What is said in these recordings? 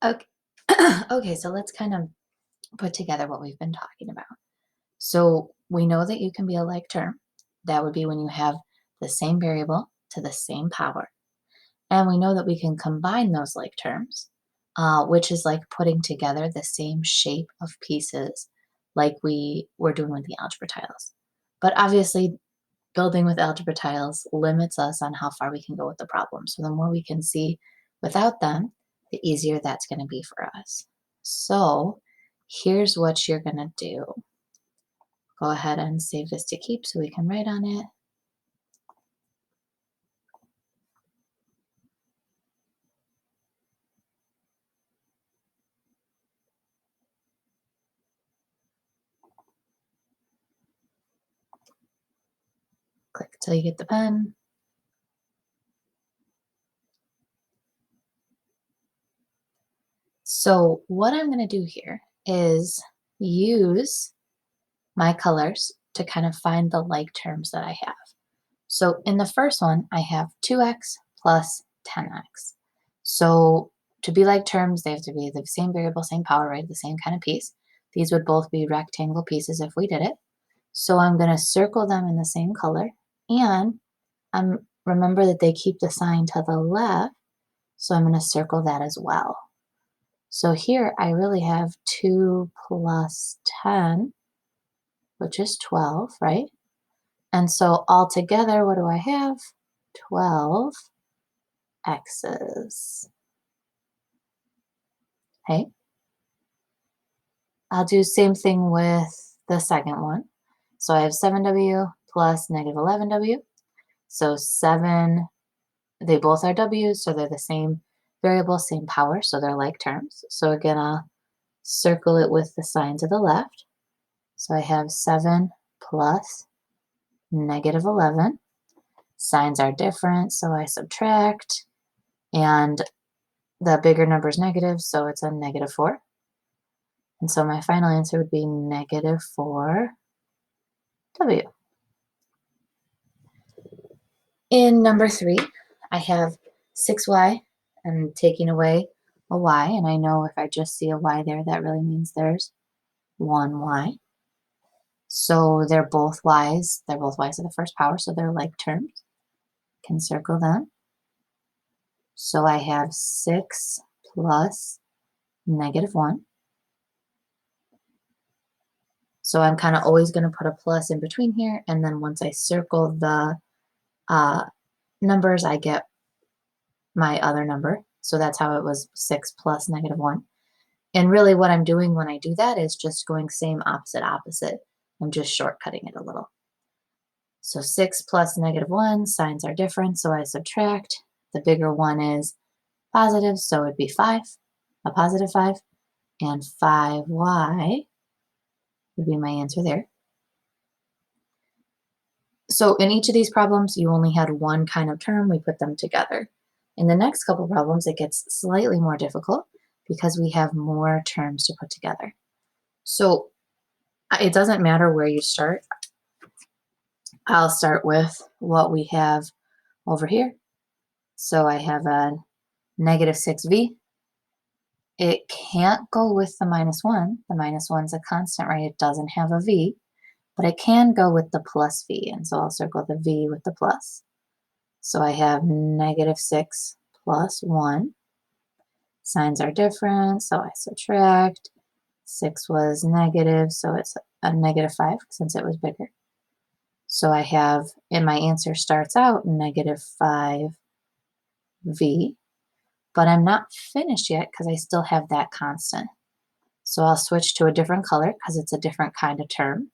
Okay. Okay, so let's kind of put together what we've been talking about. So we know that you can be a like term. That would be when you have the same variable to the same power. And we know that we can combine those like terms, which is like putting together the same shape of pieces like we were doing with the algebra tiles. But obviously, building with algebra tiles limits us on how far we can go with the problem. So the more we can see without them, the easier that's going to be for us. So here's what you're going to do. Go ahead and save this to keep so we can write on it. Click till you get the pen. So what I'm going to do here is use my colors to kind of find the like terms that I have. So in the first one, I have 2x plus 10x. So to be like terms, they have to be the same variable, same power, right? The same kind of piece. These would both be rectangle pieces if we did it. So I'm going to circle them in the same color. And remember that they keep the sign to the left. So I'm going to circle that as well. So here I really have 2 plus 10, which is 12, right? And so altogether, what do I have? 12 x's. Okay. I'll do same thing with the second one. So I have 7w plus negative 11w. So 7, they both are w's, so they're the same variable, same power, so they're like terms. So again, I'll circle it with the sign to the left. So I have 7 plus negative 11. Signs are different, so I subtract. And the bigger number is negative, so it's a negative 4. And so my final answer would be negative 4w. In number 3, I have 6y. I'm taking away a y, and I know if I just see a y there, that really means there's 1y. So they're both y's. They're both y's to the first power, so they're like terms. Can circle them. So I have 6 plus negative 1. So I'm kind of always going to put a plus in between here, and then once I circle the numbers, I get my other number. So that's how it was 6 plus negative 1. And really what I'm doing when I do that is just going same, opposite, opposite. I'm just shortcutting it a little. So 6 plus negative 1, signs are different, so I subtract. The bigger one is positive, so it'd be 5, a positive 5, and 5y would be my answer there. So in each of these problems, you only had one kind of term. We put them together. In the next couple problems, it gets slightly more difficult because we have more terms to put together. So it doesn't matter where you start. I'll start with what we have over here. So I have a negative 6v. It can't go with the minus 1. The minus 1's a constant, right? It doesn't have a v. But it can go with the plus v. And so I'll circle the v with the plus. So I have negative 6 plus 1. Signs are different, so I subtract. 6 was negative, so it's a negative 5 since it was bigger. So I have, and my answer starts out negative 5v, but I'm not finished yet because I still have that constant. So I'll switch to a different color because it's a different kind of term.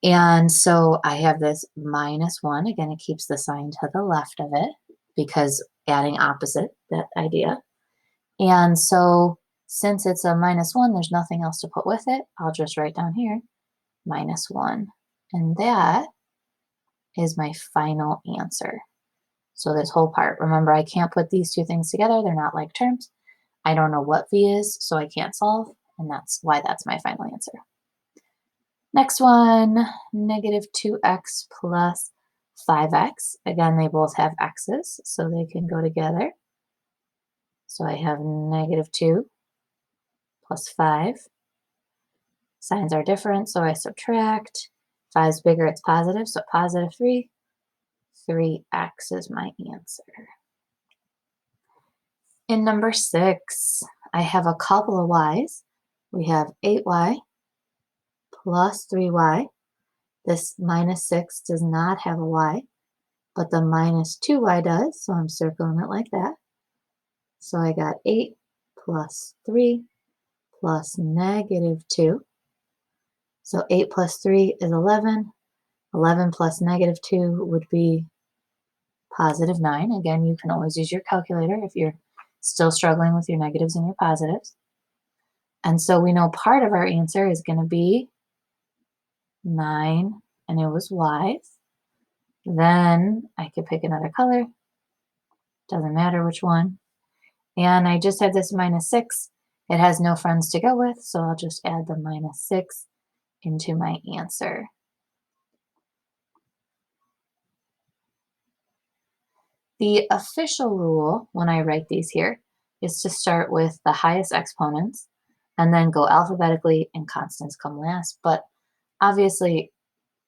And so I have this minus 1. Again, it keeps the sign to the left of it because adding opposite, that idea. And so since it's a minus 1, there's nothing else to put with it. I'll just write down here, minus 1. And that is my final answer. So this whole part, remember, I can't put these two things together. They're not like terms. I don't know what v is, so I can't solve. And that's why that's my final answer. Next one, negative 2x plus 5x. Again, they both have x's, so they can go together. So So I have -2 plus 5. Signs are different, so I subtract. 5 is bigger, it's positive, so +3. 3x is my answer. In number 6, I have a couple of y's. We have 8y plus 3y. This -6 does not have a y, but the -2y does, so I'm circling it like that. So I got 8 plus 3 plus -2. So 8 plus 3 is 11. 11 plus -2 would be +9. Again, you can always use your calculator if you're still struggling with your negatives and your positives. And so we know part of our answer is going to be 9, and it was y's. Then I could pick another color. Doesn't matter which one. And I just have this -6. It has no friends to go with, so I'll just add the -6 into my answer. The official rule when I write these here is to start with the highest exponents and then go alphabetically and constants come last. But obviously,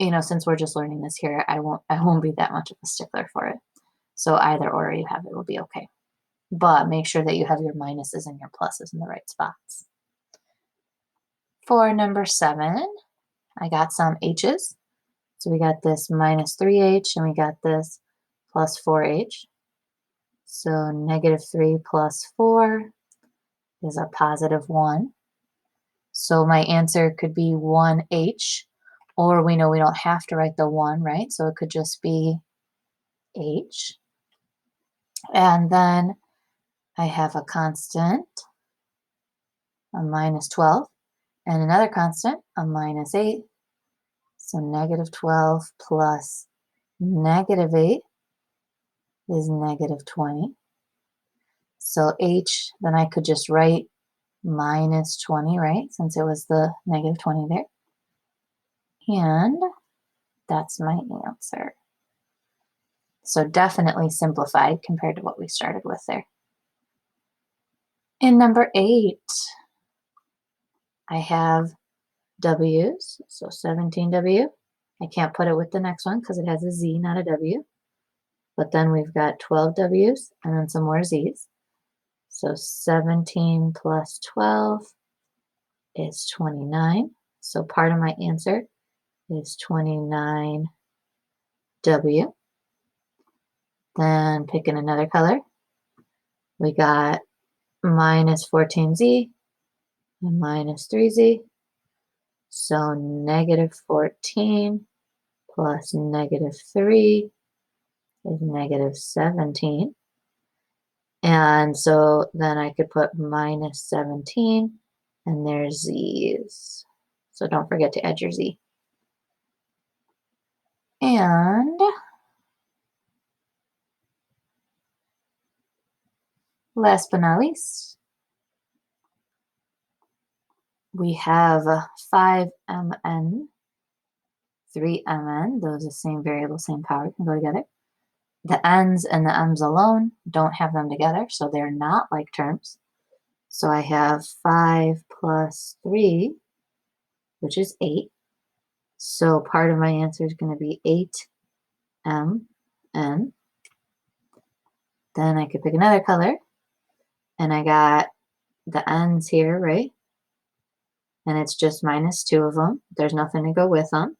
since we're just learning this here, I won't be that much of a stickler for it. So either order you have it will be okay. But make sure that you have your minuses and your pluses in the right spots. For number 7, I got some h's. So we got this -3h and we got this plus 4h. So -3 plus 4 is a +1. So my answer could be 1h, or we know we don't have to write the 1, right? So it could just be h. And then I have a constant, a -12, and another constant, a -8. So -12 plus -8 is -20. So h, then I could just write -20, right? Since it was the -20 there. And that's my answer. So definitely simplified compared to what we started with there. In number 8, I have W's, so 17W. I can't put it with the next one because it has a Z, not a W. But then we've got 12 W's and then some more Z's. So 17 plus 12 is 29. So part of my answer is 29W. Then picking another color, we got -14Z and -3Z. So -14 plus -3 is -17. And so then I could put -17 and there's Z's. So don't forget to add your Z. And last but not least, we have 5mn, 3mn. Those are the same variable, same power, can go together. The n's and the m's alone don't have them together, so they're not like terms. So I have 5 plus 3, which is 8. So part of my answer is going to be 8mn. Then I could pick another color, and I got the n's here, right? And it's just -2 of them. There's nothing to go with them.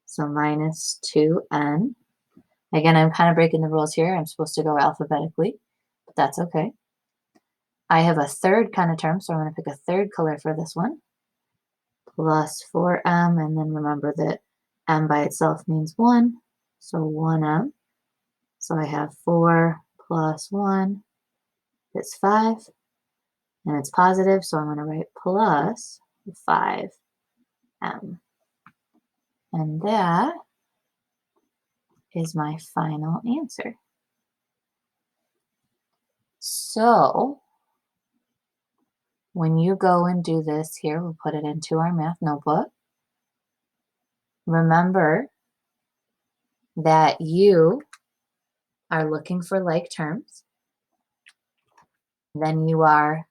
So -2n. Again, I'm kind of breaking the rules here. I'm supposed to go alphabetically, but that's okay. I have a third kind of term, so I'm going to pick a third color for this one. Plus 4m, and then remember that m by itself means 1, so 1m. So I have 4 plus 1 is 5, and it's positive, so I'm going to write plus 5m. And that is my final answer. So when you go and do this here, we'll put it into our math notebook. Remember that you are looking for like terms. Then you are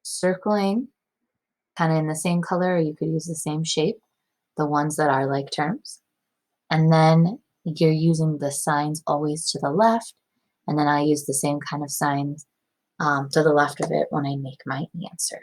circling kind of in the same color, or you could use the same shape, the ones that are like terms. And then you're using the signs always to the left. And then I use the same kind of signs to the left of it when I make my answer.